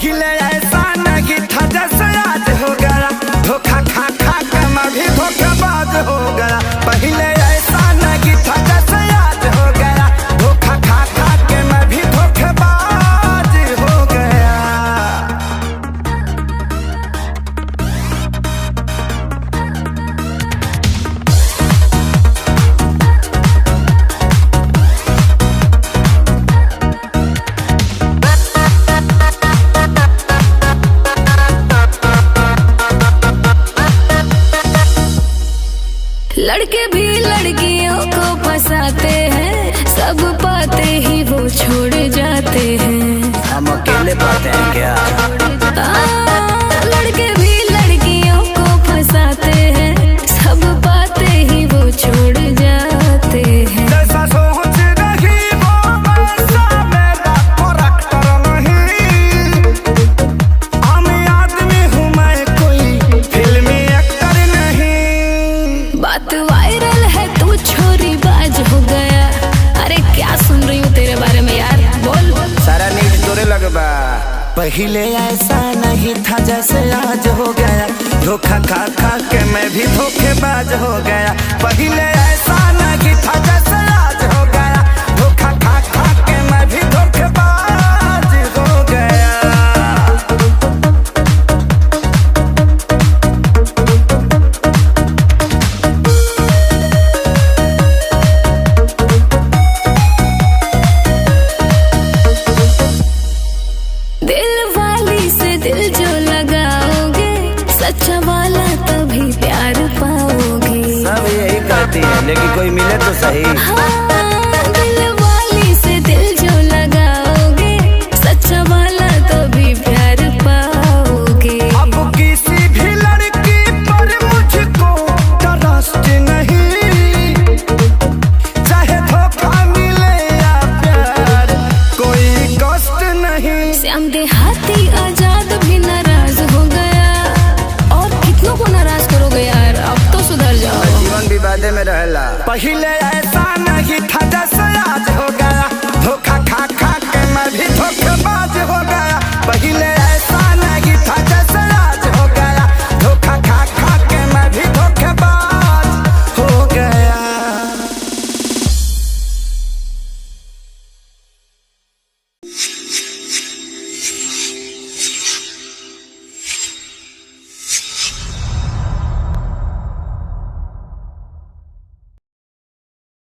पहले ऐसा नहीं था जैसे आज हो गया, धोखा खा खा के मैं भी धोखेबाज हो गया। पहले ऐसा नहीं था जैसे आज हो गया, धोखा खा खा के मैं भी धोखेबाज हो गया। लड़के भी लड़कियों को फंसाते हैं, सब पाते ही वो छोड़ जाते हैं। हम अकेले पाते हैं क्या? लड़के भी लड़कियों को फंसाते हैं, सब पाते ही वो छोड़ जाते हैं। जैसा सोच रही वो वैसा मेरा करैक्टर नहीं, आम आदमी हूँ मैं, कोई फिल्मी एक्टर नहीं। बात वायरल है, तू छोरी बाज हो गया। अरे क्या सुन रही हूँ तेरे बारे में यार, बोल। सारा नींद तोरे लगबा। पहले ऐसा नहीं था जैसे आज हो गया, धोखा खा खा के मैं भी धोखेबाज हो गया। पहले ऐसा नहीं था जैसे आज हो गया, धोखा खा खा के मैं भी धोखेबाज हो गया। दिल वाली से दिल जो लगाओगे, सच्चा वाला तभी प्यार पाओगे। सब यही कहती है, लेकिन कोई मिले तो सही। हाँ, दिल वाली से दिल जो लगाओगे, सच्चा वाला तभी प्यार पाओगे। अब किसी भी लड़की पर मुझको ट्रस्ट नहीं, चाहे धोखा मिले या प्यार, कोई कष्ट नहीं। श्याम देहाती आजाद भी नाराज हो गया, और कितनों को नाराज करोगे यार, अब तो सुधर जाओ। जीवन विवादे में रहला। पहले ऐसा